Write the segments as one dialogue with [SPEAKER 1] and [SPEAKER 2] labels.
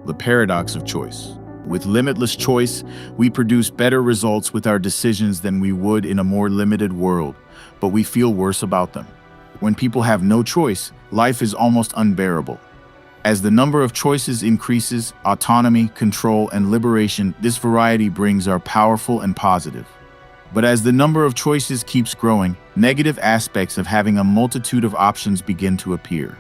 [SPEAKER 1] The paradox of choice. With limitless choice, we produce better results with our decisions than we would in a more limited world, but we feel worse about them. When people have no choice, life is almost unbearable. As the number of choices increases, autonomy, control, and liberation, this variety brings are powerful and positive. But as the number of choices keeps growing, negative aspects of having a multitude of options begin to appear.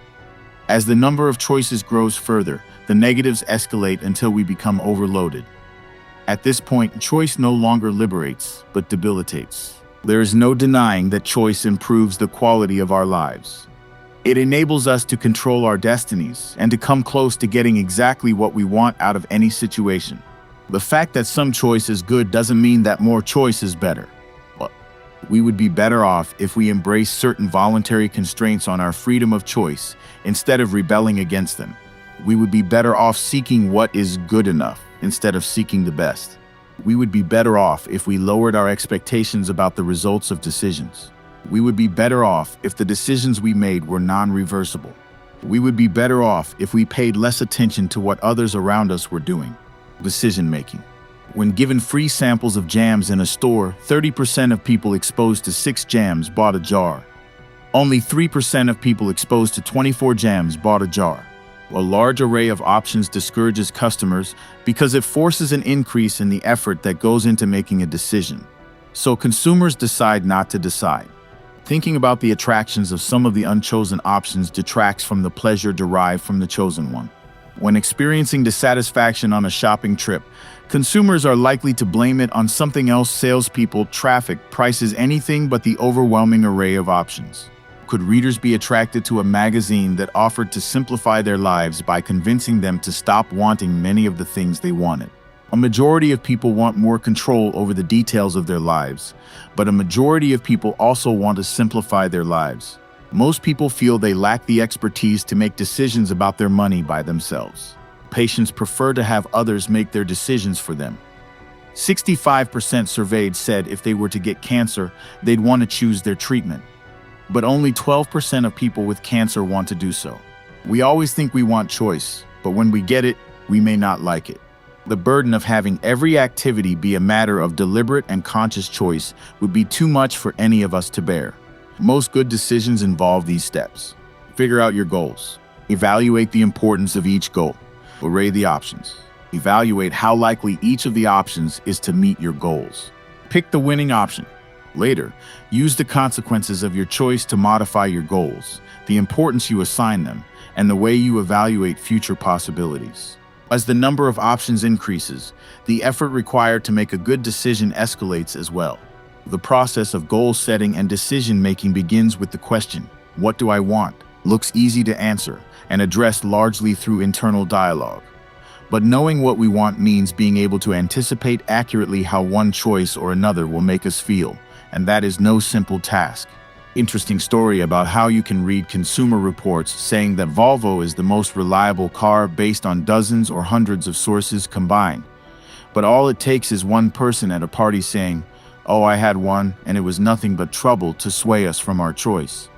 [SPEAKER 1] As the number of choices grows further, the negatives escalate until we become overloaded. At this point, choice no longer liberates, but debilitates. There is no denying that choice improves the quality of our lives. It enables us to control our destinies and to come close to getting exactly what we want out of any situation. The fact that some choice is good doesn't mean that more choice is better. We would be better off if we embrace certain voluntary constraints on our freedom of choice instead of rebelling against them. We would be better off seeking what is good enough instead of seeking the best. We would be better off if we lowered our expectations about the results of decisions. We would be better off if the decisions we made were non-reversible. We would be better off if we paid less attention to what others around us were doing. Decision-making. When given free samples of jams in a store, 30% of people exposed to 6 jams bought a jar. Only 3% of people exposed to 24 jams bought a jar. A large array of options discourages customers because it forces an increase in the effort that goes into making a decision. So consumers decide not to decide. Thinking about the attractions of some of the unchosen options detracts from the pleasure derived from the chosen one. When experiencing dissatisfaction on a shopping trip, consumers are likely to blame it on something else: salespeople, traffic, prices, anything but the overwhelming array of options. Could readers be attracted to a magazine that offered to simplify their lives by convincing them to stop wanting many of the things they wanted? A majority of people want more control over the details of their lives, but a majority of people also want to simplify their lives. Most people feel they lack the expertise to make decisions about their money by themselves. Patients prefer to have others make their decisions for them. 65% surveyed said if they were to get cancer, they'd want to choose their treatment. But only 12% of people with cancer want to do so. We always think we want choice, but when we get it, we may not like it. The burden of having every activity be a matter of deliberate and conscious choice would be too much for any of us to bear. Most good decisions involve these steps. Figure out your goals. Evaluate the importance of each goal. Array the options. Evaluate how likely each of the options is to meet your goals. Pick the winning option. Later, use the consequences of your choice to modify your goals, the importance you assign them, and the way you evaluate future possibilities. As the number of options increases, the effort required to make a good decision escalates as well. The process of goal setting and decision-making begins with the question, "What do I want?" Looks easy to answer and addressed largely through internal dialogue. But knowing what we want means being able to anticipate accurately how one choice or another will make us feel, and that is no simple task. Interesting story about how you can read consumer reports saying that Volvo is the most reliable car based on dozens or hundreds of sources combined. But all it takes is one person at a party saying, "Oh, I had one, and it was nothing but trouble," to sway us from our choice.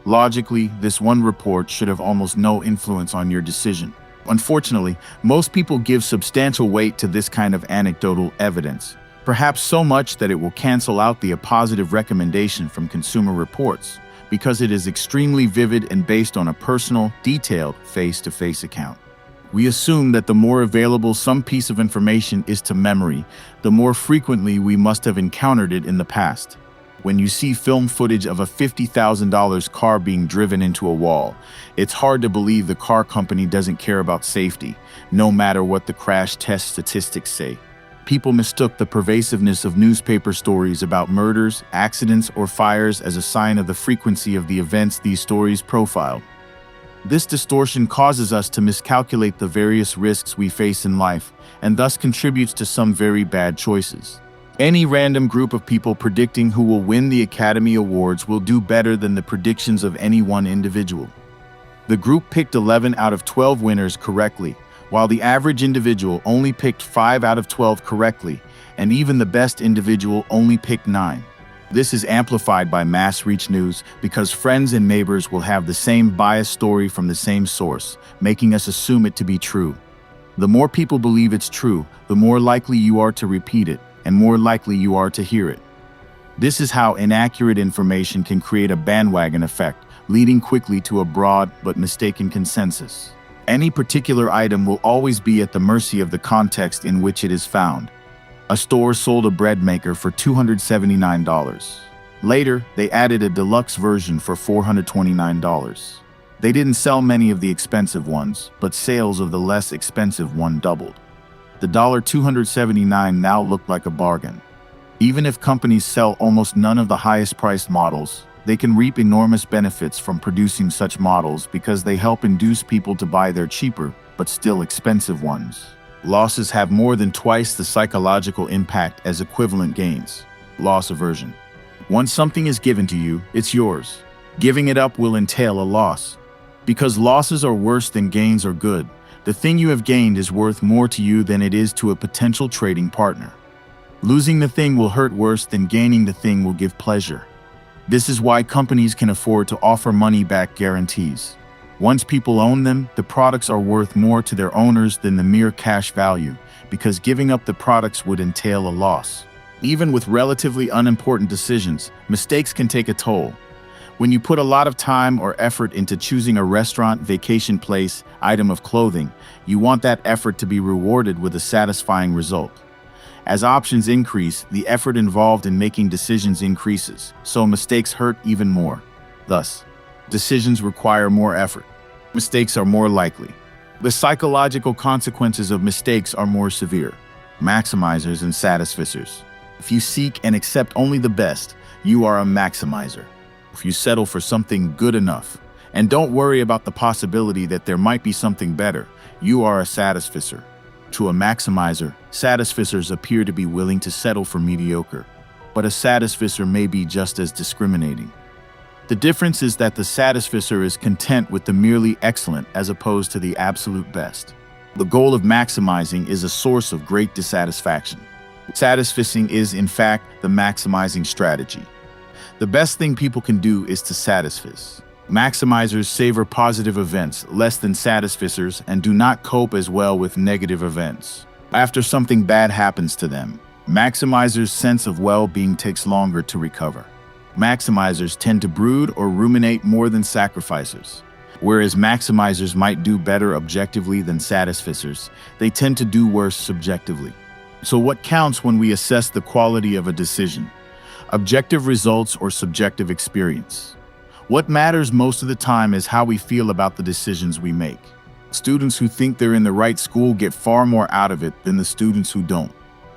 [SPEAKER 1] Logically, this one report should have almost no influence on your decision. Unfortunately, most people give substantial weight to this kind of anecdotal evidence, perhaps so much that it will cancel out the positive recommendation from consumer reports, because it is extremely vivid and based on a personal, detailed, face-to-face account. We assume that the more available some piece of information is to memory, the more frequently we must have encountered it in the past. When you see film footage of a $50,000 car being driven into a wall, it's hard to believe the car company doesn't care about safety, no matter what the crash test statistics say. People mistook the pervasiveness of newspaper stories about murders, accidents, or fires as a sign of the frequency of the events these stories profiled. This distortion causes us to miscalculate the various risks we face in life, and thus contributes to some very bad choices. Any random group of people predicting who will win the Academy Awards will do better than the predictions of any one individual. The group picked 11 out of 12 winners correctly, while the average individual only picked 5 out of 12 correctly, and even the best individual only picked 9. This is amplified by mass reach news because friends and neighbors will have the same biased story from the same source, making us assume it to be true. The more people believe it's true, the more likely you are to repeat it, and more likely you are to hear it. This is how inaccurate information can create a bandwagon effect, leading quickly to a broad but mistaken consensus. Any particular item will always be at the mercy of the context in which it is found. A store sold a bread maker for $279. Later, they added a deluxe version for $429. They didn't sell many of the expensive ones, but sales of the less expensive one doubled. The $279 now looked like a bargain. Even if companies sell almost none of the highest priced models, they can reap enormous benefits from producing such models because they help induce people to buy their cheaper, but still expensive ones. Losses have more than twice the psychological impact as equivalent gains. Loss aversion. Once something is given to you, it's yours. Giving it up will entail a loss. Because losses are worse than gains are good, the thing you have gained is worth more to you than it is to a potential trading partner. Losing the thing will hurt worse than gaining the thing will give pleasure. This is why companies can afford to offer money-back guarantees. Once people own them, the products are worth more to their owners than the mere cash value, because giving up the products would entail a loss. Even with relatively unimportant decisions, mistakes can take a toll. When you put a lot of time or effort into choosing a restaurant, vacation place, item of clothing, you want that effort to be rewarded with a satisfying result. As options increase, the effort involved in making decisions increases, so mistakes hurt even more. Thus, decisions require more effort. Mistakes are more likely. The psychological consequences of mistakes are more severe. Maximizers and satisficers. If you seek and accept only the best, you are a maximizer. If you settle for something good enough, and don't worry about the possibility that there might be something better, you are a satisficer. To a maximizer, satisficers appear to be willing to settle for mediocre, but a satisficer may be just as discriminating. The difference is that the satisficer is content with the merely excellent as opposed to the absolute best. The goal of maximizing is a source of great dissatisfaction. Satisficing is, in fact, the maximizing strategy. The best thing people can do is to satisfice. Maximizers savor positive events less than satisficers and do not cope as well with negative events. After something bad happens to them, maximizers' sense of well-being takes longer to recover. Maximizers tend to brood or ruminate more than sacrificers. Whereas maximizers might do better objectively than satisficers, they tend to do worse subjectively. So what counts when we assess the quality of a decision? Objective results or subjective experience? What matters most of the time is how we feel about the decisions we make. Students who think they're in the right school get far more out of it than the students who don't.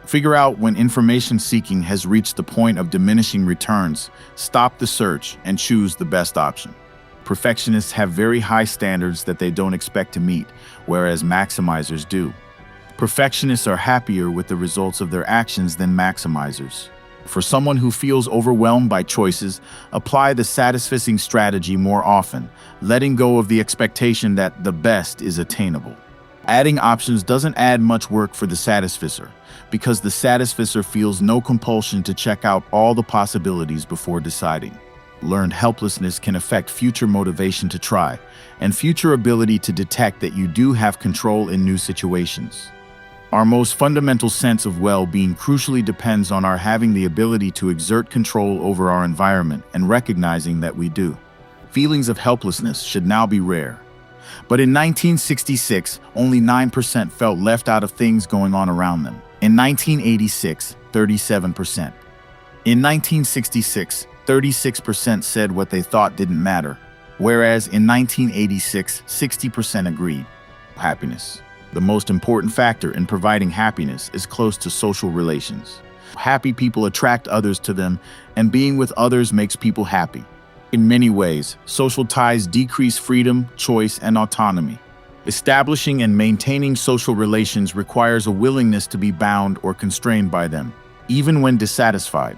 [SPEAKER 1] Figure out when information seeking has reached the point of diminishing returns, stop the search, and choose the best option. Perfectionists have very high standards that they don't expect to meet, whereas maximizers do. Perfectionists are happier with the results of their actions than maximizers. For someone who feels overwhelmed by choices, apply the satisficing strategy more often, letting go of the expectation that the best is attainable. Adding options doesn't add much work for the satisficer, because the satisficer feels no compulsion to check out all the possibilities before deciding. Learned helplessness can affect future motivation to try, and future ability to detect that you do have control in new situations. Our most fundamental sense of well-being crucially depends on our having the ability to exert control over our environment and recognizing that we do. Feelings of helplessness should now be rare. But in 1966, only 9% felt left out of things going on around them. In 1986, 37%. In 1966, 36% said what they thought didn't matter, whereas in 1986, 60% agreed. Happiness. The most important factor in providing happiness is close to social relations. Happy people attract others to them, and being with others makes people happy. In many ways, social ties decrease freedom, choice, and autonomy. Establishing and maintaining social relations requires a willingness to be bound or constrained by them, even when dissatisfied.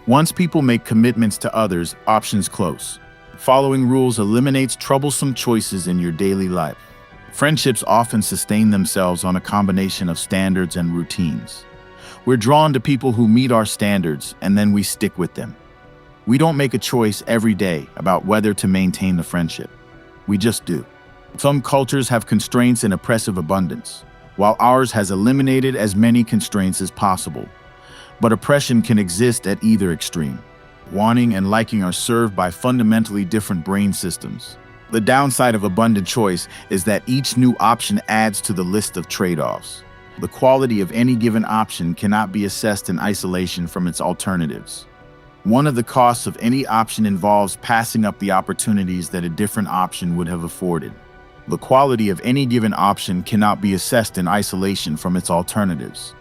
[SPEAKER 1] Once people make commitments to others, options close. Following rules eliminates troublesome choices in your daily life. Friendships often sustain themselves on a combination of standards and routines. We're drawn to people who meet our standards, and then we stick with them. We don't make a choice every day about whether to maintain the friendship. We just do. Some cultures have constraints and oppressive abundance. while ours has eliminated as many constraints as possible. But oppression can exist at either extreme. Wanting and liking are served by fundamentally different brain systems. The downside of abundant choice is that each new option adds to the list of trade-offs. The quality of any given option cannot be assessed in isolation from its alternatives. One of the costs of any option involves passing up the opportunities that a different option would have afforded. The quality of any given option cannot be assessed in isolation from its alternatives.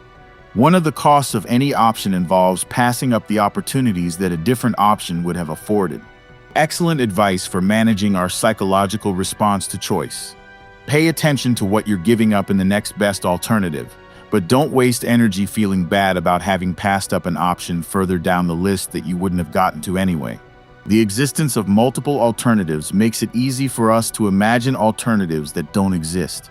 [SPEAKER 1] One of the costs of any option involves passing up the opportunities that a different option would have afforded. Excellent advice for managing our psychological response to choice. Pay attention to what you're giving up in the next best alternative, but don't waste energy feeling bad about having passed up an option further down the list that you wouldn't have gotten to anyway. The existence of multiple alternatives makes it easy for us to imagine alternatives that don't exist.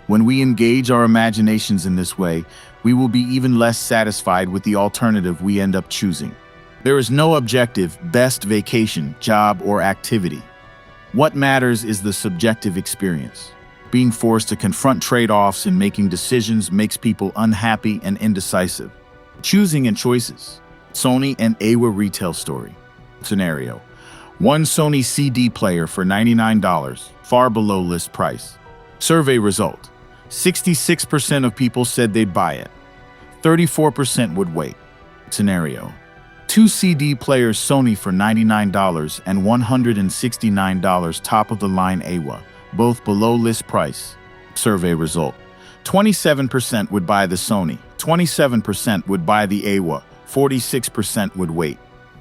[SPEAKER 1] When we engage our imaginations in this way, we will be even less satisfied with the alternative we end up choosing. There is no objective, best vacation, job, or activity. What matters is the subjective experience. Being forced to confront trade-offs and making decisions makes people unhappy and indecisive. Choosing and choices. Sony and AWA retail story. Scenario: one Sony CD player for $99, far below list price. Survey result: 66% of people said they'd buy it. 34% would wait. Scenario: two CD players Sony for $99 and $169 top-of-the-line AWA, both below list price. Survey result: 27% would buy the Sony, 27% would buy the AWA, 46% would wait.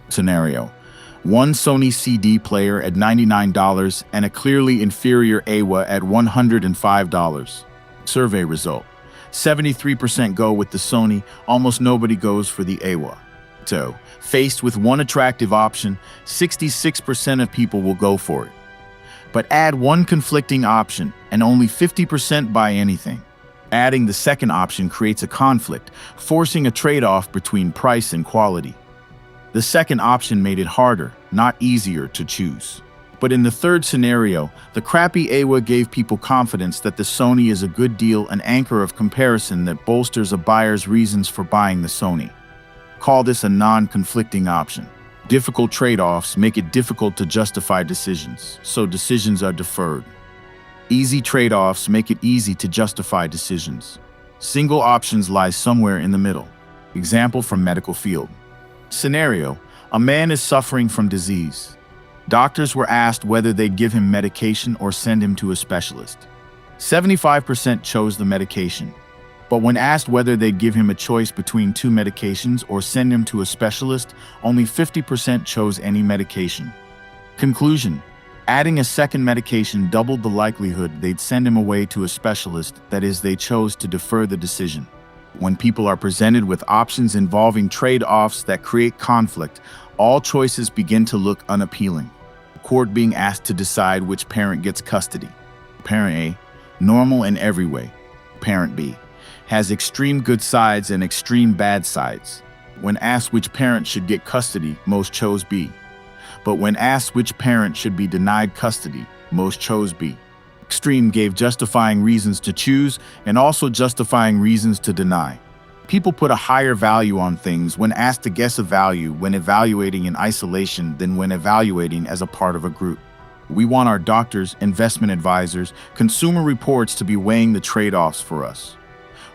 [SPEAKER 1] Scenario: one Sony CD player at $99 and a clearly inferior AWA at $105. Survey result: 73% go with the Sony, almost nobody goes for the AWA. So, faced with one attractive option, 66% of people will go for it. But add one conflicting option, and only 50% buy anything. Adding the second option creates a conflict, forcing a trade-off between price and quality. The second option made it harder, not easier, to choose. But in the third scenario, the crappy AWA gave people confidence that the Sony is a good deal, an anchor of comparison that bolsters a buyer's reasons for buying the Sony. Call this a non-conflicting option. Difficult trade-offs make it difficult to justify decisions, so decisions are deferred. Easy trade-offs make it easy to justify decisions. Single options lie somewhere in the middle. Example from medical field. Scenario: a man is suffering from disease. Doctors were asked whether they'd give him medication or send him to a specialist. 75% chose the medication. But when asked whether they'd give him a choice between two medications or send him to a specialist, only 50% chose any medication. Conclusion: adding a second medication doubled the likelihood they'd send him away to a specialist, that is, they chose to defer the decision. When people are presented with options involving trade-offs that create conflict, all choices begin to look unappealing. Court being asked to decide which parent gets custody. Parent A: normal in every way. Parent B: has extreme good sides and extreme bad sides. When asked which parent should get custody, most chose B. But when asked which parent should be denied custody, most chose B. Extreme gave justifying reasons to choose and also justifying reasons to deny. People put a higher value on things when asked to guess a value when evaluating in isolation than when evaluating as a part of a group. We want our doctors, investment advisors, consumer reports to be weighing the trade-offs for us.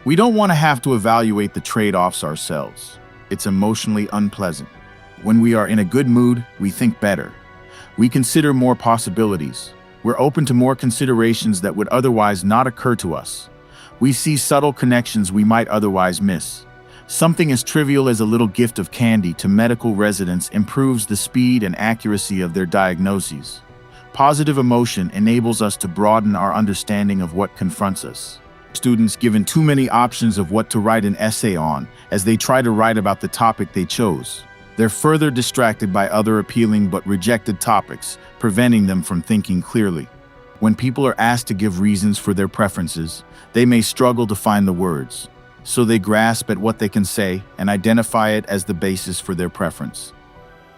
[SPEAKER 1] We don't want to have to evaluate the trade-offs ourselves. It's emotionally unpleasant. When we are in a good mood, we think better. We consider more possibilities. We're open to more considerations that would otherwise not occur to us. We see subtle connections we might otherwise miss. Something as trivial as a little gift of candy to medical residents improves the speed and accuracy of their diagnoses. Positive emotion enables us to broaden our understanding of what confronts us. Students given too many options of what to write an essay on as they try to write about the topic they chose. They're further distracted by other appealing but rejected topics, preventing them from thinking clearly. When people are asked to give reasons for their preferences, they may struggle to find the words, so they grasp at what they can say and identify it as the basis for their preference.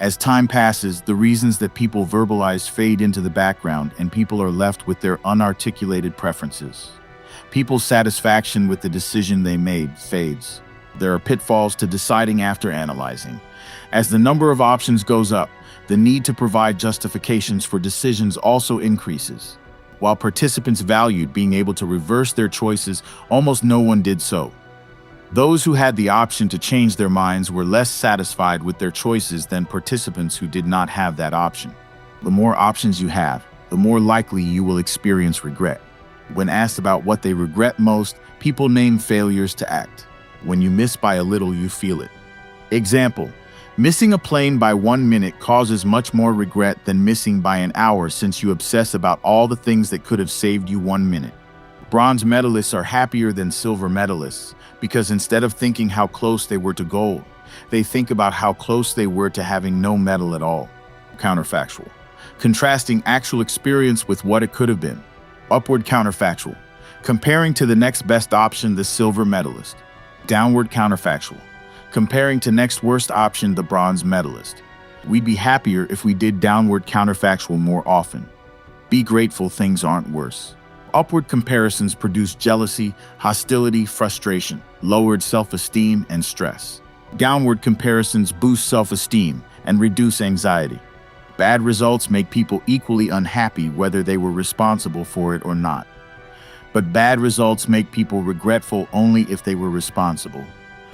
[SPEAKER 1] As time passes, the reasons that people verbalize fade into the background and people are left with their unarticulated preferences. People's satisfaction with the decision they made fades. There are pitfalls to deciding after analyzing. As the number of options goes up, the need to provide justifications for decisions also increases. While participants valued being able to reverse their choices, almost no one did so. Those who had the option to change their minds were less satisfied with their choices than participants who did not have that option. The more options you have, the more likely you will experience regret. When asked about what they regret most, people name failures to act. When you miss by a little, you feel it. Example: missing a plane by 1 minute causes much more regret than missing by an hour, since you obsess about all the things that could have saved you 1 minute. Bronze medalists are happier than silver medalists because instead of thinking how close they were to gold, they think about how close they were to having no medal at all. Counterfactual: contrasting actual experience with what it could have been. Upward counterfactual: comparing to the next best option, the silver medalist. Downward counterfactual: comparing to next worst option, the bronze medalist. We'd be happier if we did downward counterfactual more often. Be grateful things aren't worse. Upward comparisons produce jealousy, hostility, frustration, lowered self-esteem, and stress. Downward comparisons boost self-esteem and reduce anxiety. Bad results make people equally unhappy whether they were responsible for it or not. But bad results make people regretful only if they were responsible.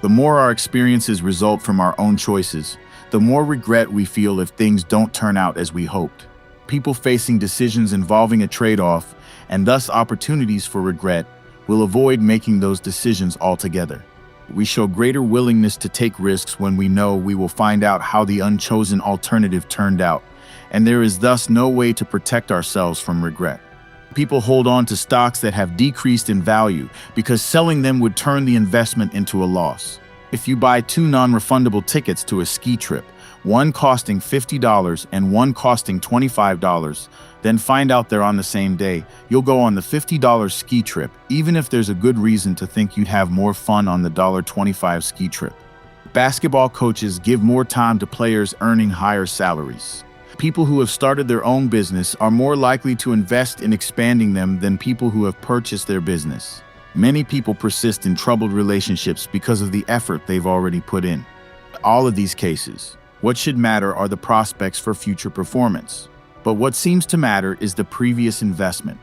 [SPEAKER 1] The more our experiences result from our own choices, the more regret we feel if things don't turn out as we hoped. People facing decisions involving a trade-off, and thus opportunities for regret, will avoid making those decisions altogether. We show greater willingness to take risks when we know we will find out how the unchosen alternative turned out, and there is thus no way to protect ourselves from regret. People hold on to stocks that have decreased in value because selling them would turn the investment into a loss. If you buy 2 non-refundable tickets to a ski trip, one costing $50 and one costing $25, then find out they're on the same day, you'll go on the $50 ski trip, even if there's a good reason to think you'd have more fun on the $25 ski trip. Basketball coaches give more time to players earning higher salaries. People who have started their own business are more likely to invest in expanding them than people who have purchased their business. Many people persist in troubled relationships because of the effort they've already put in. In all of these cases, what should matter are the prospects for future performance. But what seems to matter is the previous investment.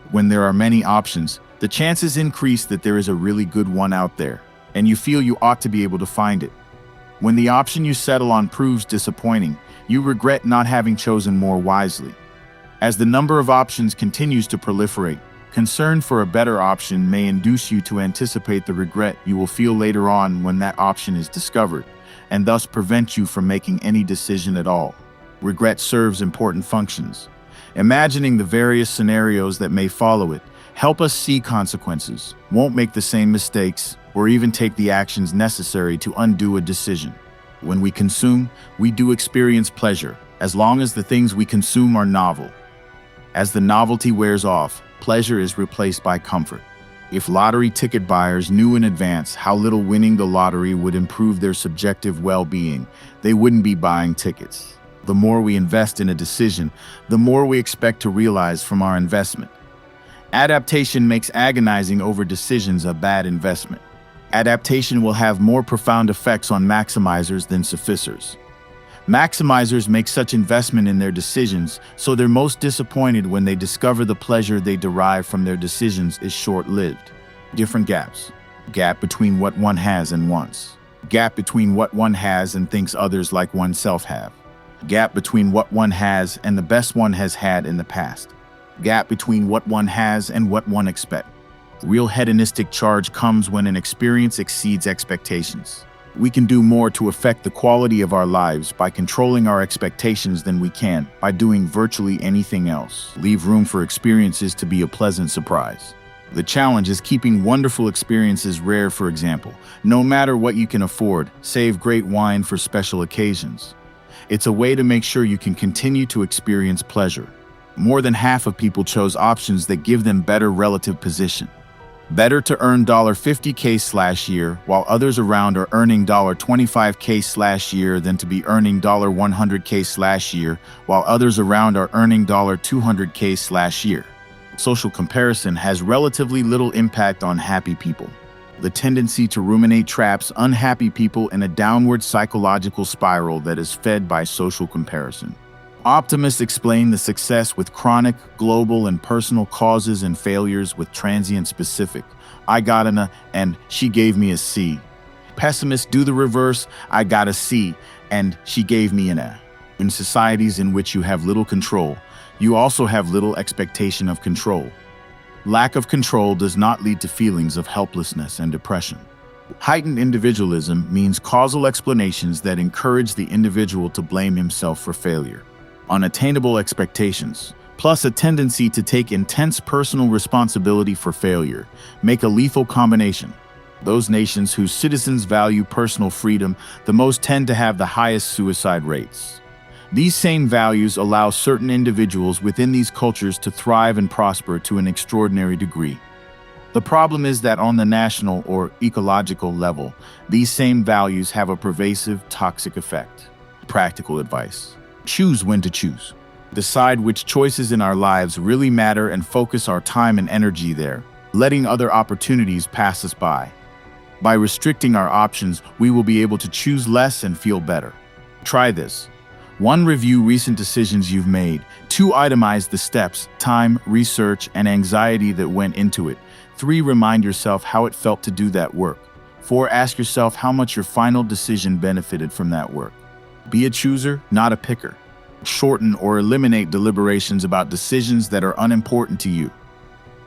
[SPEAKER 1] When there are many options, the chances increase that there is a really good one out there, and you feel you ought to be able to find it. When the option you settle on proves disappointing, you regret not having chosen more wisely. As the number of options continues to proliferate, concern for a better option may induce you to anticipate the regret you will feel later on when that option is discovered, and thus prevent you from making any decision at all. Regret serves important functions. Imagining the various scenarios that may follow it help us see consequences, won't make the same mistakes, or even take the actions necessary to undo a decision. When we consume, we do experience pleasure, as long as the things we consume are novel. As the novelty wears off, pleasure is replaced by comfort. If lottery ticket buyers knew in advance how little winning the lottery would improve their subjective well-being, they wouldn't be buying tickets. The more we invest in a decision, the more we expect to realize from our investment. Adaptation makes agonizing over decisions a bad investment. Adaptation will have more profound effects on maximizers than sufficers. Maximizers make such investment in their decisions, so they're most disappointed when they discover the pleasure they derive from their decisions is short-lived. Different gaps. Gap between what one has and wants. Gap between what one has and thinks others like oneself have. Gap between what one has and the best one has had in the past. Gap between what one has and what one expects. Real hedonistic charge comes when an experience exceeds expectations. We can do more to affect the quality of our lives by controlling our expectations than we can by doing virtually anything else. Leave room for experiences to be a pleasant surprise. The challenge is keeping wonderful experiences rare. For example, no matter what you can afford, save great wine for special occasions. It's a way to make sure you can continue to experience pleasure. More than half of people chose options that give them better relative position. Better to earn $50K/year while others around are earning $25K/year than to be earning $100K/year while others around are earning $200K/year. Social comparison has relatively little impact on happy people. The tendency to ruminate traps unhappy people in a downward psychological spiral that is fed by social comparison. Optimists explain the success with chronic, global, and personal causes and failures with transient specific. I got an A and she gave me a C. Pessimists do the reverse. I got a C and she gave me an A. In societies in which you have little control, you also have little expectation of control. Lack of control does not lead to feelings of helplessness and depression. Heightened individualism means causal explanations that encourage the individual to blame himself for failure. Unattainable expectations, plus a tendency to take intense personal responsibility for failure, make a lethal combination. Those nations whose citizens value personal freedom the most tend to have the highest suicide rates. These same values allow certain individuals within these cultures to thrive and prosper to an extraordinary degree. The problem is that on the national or ecological level, these same values have a pervasive, toxic effect. Practical advice: choose when to choose. Decide which choices in our lives really matter and focus our time and energy there, letting other opportunities pass us by. By restricting our options, we will be able to choose less and feel better. Try this. 1. Review recent decisions you've made. 2. Itemize the steps, time, research, and anxiety that went into it. 3. Remind yourself how it felt to do that work. 4. Ask yourself how much your final decision benefited from that work. Be a chooser, not a picker. Shorten or eliminate deliberations about decisions that are unimportant to you.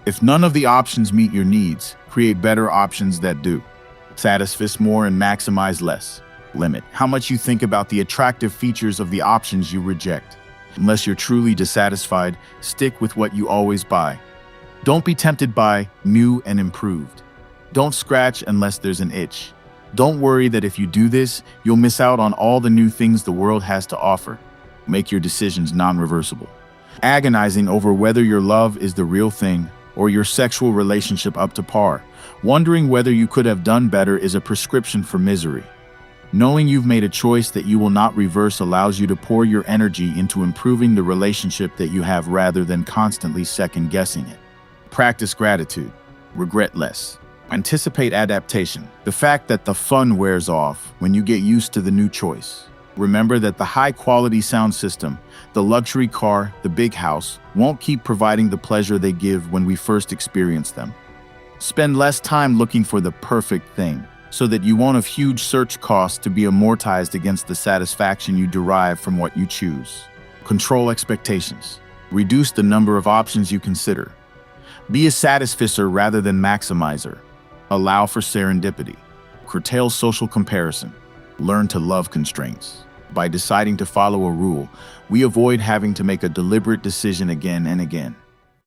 [SPEAKER 1] If none of the options meet your needs, create better options that do. Satisfice more and maximize less. Limit how much you think about the attractive features of the options you reject. Unless you're truly dissatisfied, stick with what you always buy. Don't be tempted by new and improved. Don't scratch unless there's an itch. Don't worry that if you do this, you'll miss out on all the new things the world has to offer. Make your decisions non-reversible. Agonizing over whether your love is the real thing or your sexual relationship up to par, wondering whether you could have done better is a prescription for misery. Knowing you've made a choice that you will not reverse allows you to pour your energy into improving the relationship that you have rather than constantly second-guessing it. Practice gratitude. Regret less. Anticipate adaptation. The fact that the fun wears off when you get used to the new choice. Remember that the high-quality sound system, the luxury car, the big house, won't keep providing the pleasure they give when we first experience them. Spend less time looking for the perfect thing, so that you won't have huge search costs to be amortized against the satisfaction you derive from what you choose. Control expectations. Reduce the number of options you consider. Be a satisficer rather than maximizer. Allow for serendipity. Curtail social comparison. Learn to love constraints. By deciding to follow a rule, we avoid having to make a deliberate decision again and again.